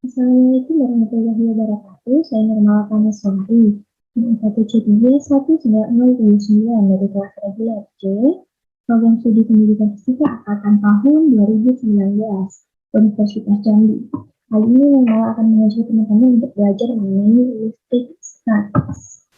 Assalamualaikum warahmatullahi wabarakatuh. Saya Nurmala Kamaswari. 1731929 dari kelas reguler C, program studi pendidikan fisika angkatan tahun 2019, Universitas Jambi. Kali ini Nurmala akan mengajak teman-teman untuk belajar mengenai listrik statis.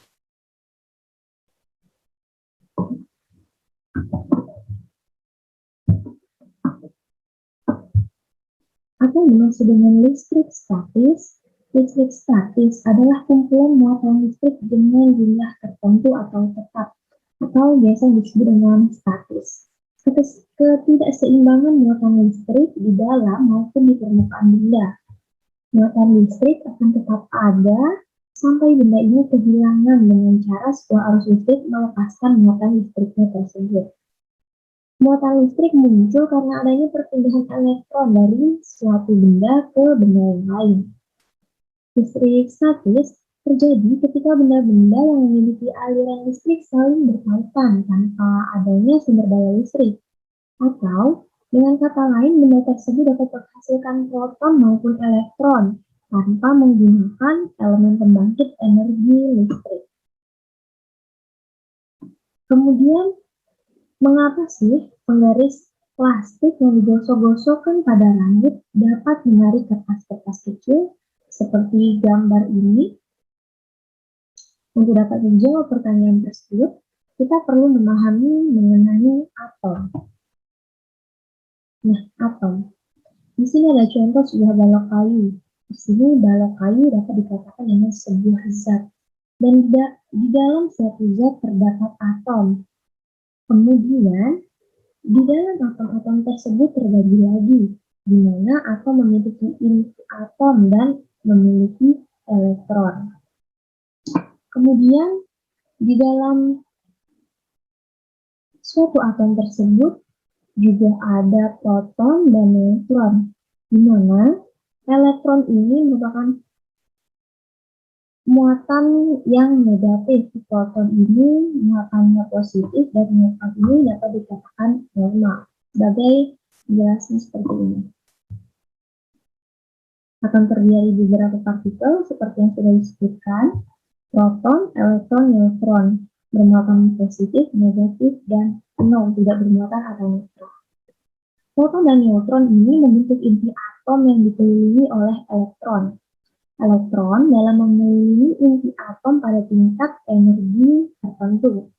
Apa yang dimaksud dengan listrik statis? Listrik statis adalah kumpulan muatan listrik dengan jumlah tertentu atau tetap, atau biasa disebut dengan statis. Ketidakseimbangan muatan listrik di dalam maupun di permukaan benda. Muatan listrik akan tetap ada sampai benda ini kehilangan dengan cara sebuah arus listrik melepaskan muatan listriknya tersebut. Muatan listrik muncul karena adanya perpindahan elektron dari suatu benda ke benda yang lain. Listrik statis terjadi ketika benda-benda yang memiliki aliran listrik saling berkaitan tanpa adanya sumber daya listrik. Atau, dengan kata lain, benda tersebut dapat menghasilkan proton maupun elektron tanpa menggunakan elemen pembangkit energi listrik. Kemudian, mengapa sih penggaris plastik yang digosok-gosokkan pada rambut dapat menarik kertas-kertas kecil seperti gambar ini? Untuk dapat menjawab pertanyaan tersebut, kita perlu memahami mengenai atom. Nah, atom. Di sini ada contoh sebuah balok kayu. Di sini balok kayu dapat dikatakan dengan sebuah zat. Dan di dalam suatu zat terdapat atom. Kemudian, di dalam atom-atom tersebut terbagi lagi, di mana atom memiliki inti atom dan memiliki elektron. Kemudian, di dalam suatu atom tersebut juga ada proton dan neutron, di mana elektron ini merupakan muatan yang negatif. Proton ini muatannya positif dan neutron ini dapat dikatakan normal. Sebagai penjelasan seperti ini. Akan terdiri dari beberapa partikel seperti yang sudah disebutkan, proton, elektron, neutron, bermuatan positif, negatif, dan nol, tidak bermuatan atau netral. Proton dan neutron ini membentuk inti atom yang dikelilingi oleh elektron. Elektron dalam mengelilingi inti atom pada tingkat energi tertentu.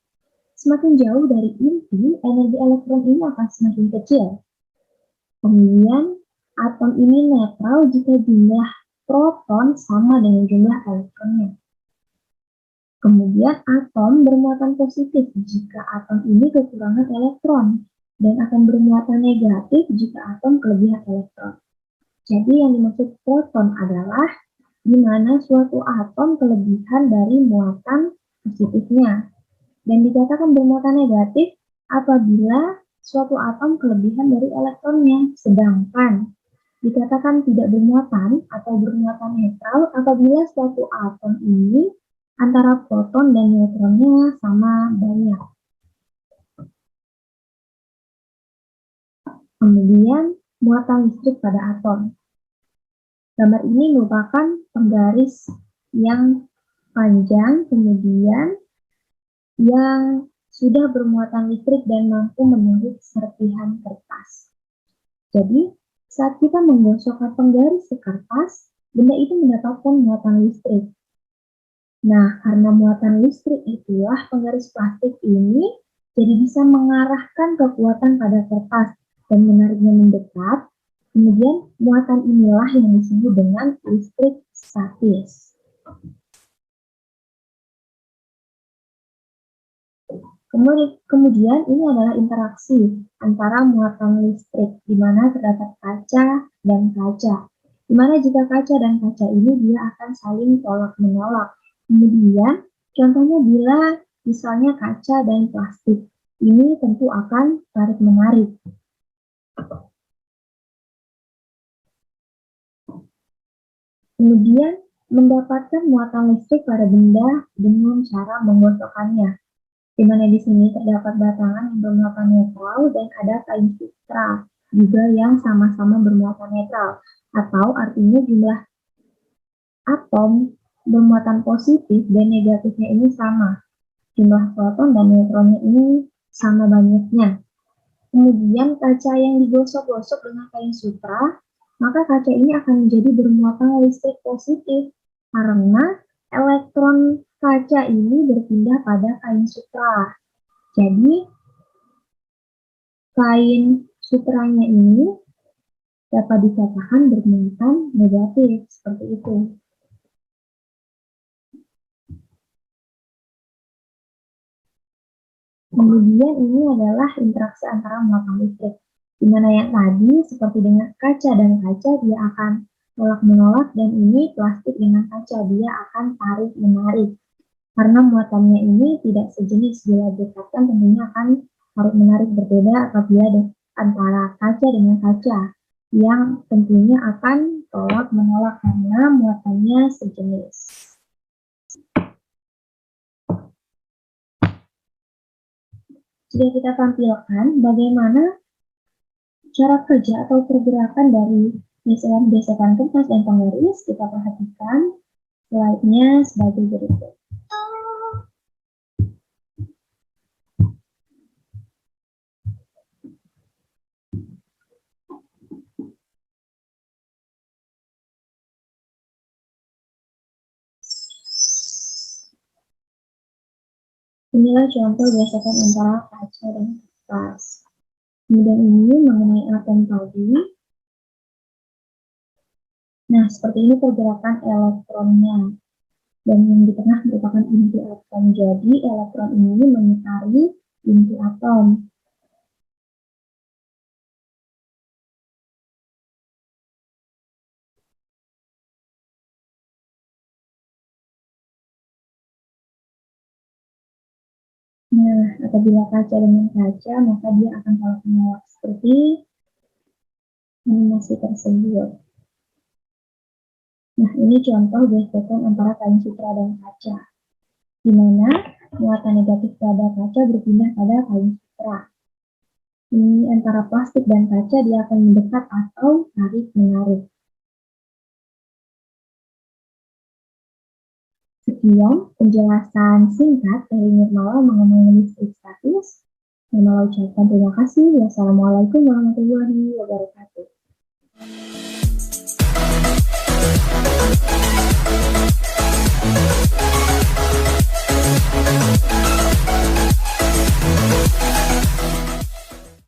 Semakin jauh dari inti, energi elektron ini akan semakin kecil. Kemudian, atom ini netral jika jumlah proton sama dengan jumlah elektronnya. Kemudian, atom bermuatan positif jika atom ini kekurangan elektron, dan akan bermuatan negatif jika atom kelebihan elektron. Jadi, yang dimaksud proton adalah di mana suatu atom kelebihan dari muatan positifnya, dan dikatakan bermuatan negatif apabila suatu atom kelebihan dari elektronnya, sedangkan dikatakan tidak bermuatan atau bermuatan netral apabila suatu atom ini antara proton dan neutronnya sama banyak. Kemudian, muatan listrik pada atom. Gambar ini merupakan penggaris yang panjang, kemudian yang sudah bermuatan listrik dan mampu menulis serpihan kertas. Jadi, saat kita menggosokkan penggaris ke kertas, benda itu mendapatkan muatan listrik. Nah, karena muatan listrik itulah penggaris plastik ini jadi bisa mengarahkan kekuatan pada kertas dan menariknya mendekat. Kemudian, muatan inilah yang disebut dengan listrik statis. Kemudian ini adalah interaksi antara muatan listrik, di mana terdapat kaca dan kaca. Di mana jika kaca dan kaca ini dia akan saling tolak-menolak. Kemudian contohnya bila misalnya kaca dan plastik. ini tentu akan tarik-menarik. Kemudian, mendapatkan muatan listrik pada benda dengan cara menggosokkannya, di mana di sini terdapat batangan yang bermuatan netral dan ada kain sutra juga yang sama-sama bermuatan netral, atau artinya jumlah atom bermuatan positif dan negatifnya ini sama. Jumlah proton dan neutronnya ini sama banyaknya. Kemudian kaca yang digosok-gosok dengan kain sutra, maka kaca ini akan menjadi bermuatan listrik positif karena elektron kaca ini berpindah pada kain sutra. Jadi, kain sutranya ini dapat dikatakan bermuatan negatif, seperti itu. Kemudian ini adalah interaksi antara muatan listrik, di mana yang tadi seperti dengan kaca dan kaca dia akan tolak-menolak, dan ini plastik dengan kaca dia akan tarik-menarik. Karena muatannya ini tidak sejenis, bila dekatkan tentunya akan tarik-menarik berbeda apabila antara kaca dengan kaca, yang tentunya akan tolak-menolak karena muatannya sejenis. Sudah kita tampilkan bagaimana cara kerja atau pergerakan dari gesekan kertas dan penggaris. Kita perhatikan slide-nya sebagai berikut. Inilah contoh gesekan antara kaca dan kertas. Kemudian ini mengenai atom tadi. Nah, seperti ini pergerakan elektronnya. Dan yang di tengah merupakan inti atom. Jadi, elektron ini mengitari inti atom. Nah, apabila kaca dengan kaca, maka dia akan tolak-menolak seperti animasi tersebut. Nah, ini contoh gesekan antara kain sutra dan kaca, di mana muatan negatif pada kaca berpindah pada kain sutra. Ini antara plastik dan kaca dia akan mendekat atau tarik-menarik. Sekian penjelasan singkat dari Nirmala mengenai listrik statis. Nirmala ucapkan terima kasih. Wassalamualaikum warahmatullahi wabarakatuh.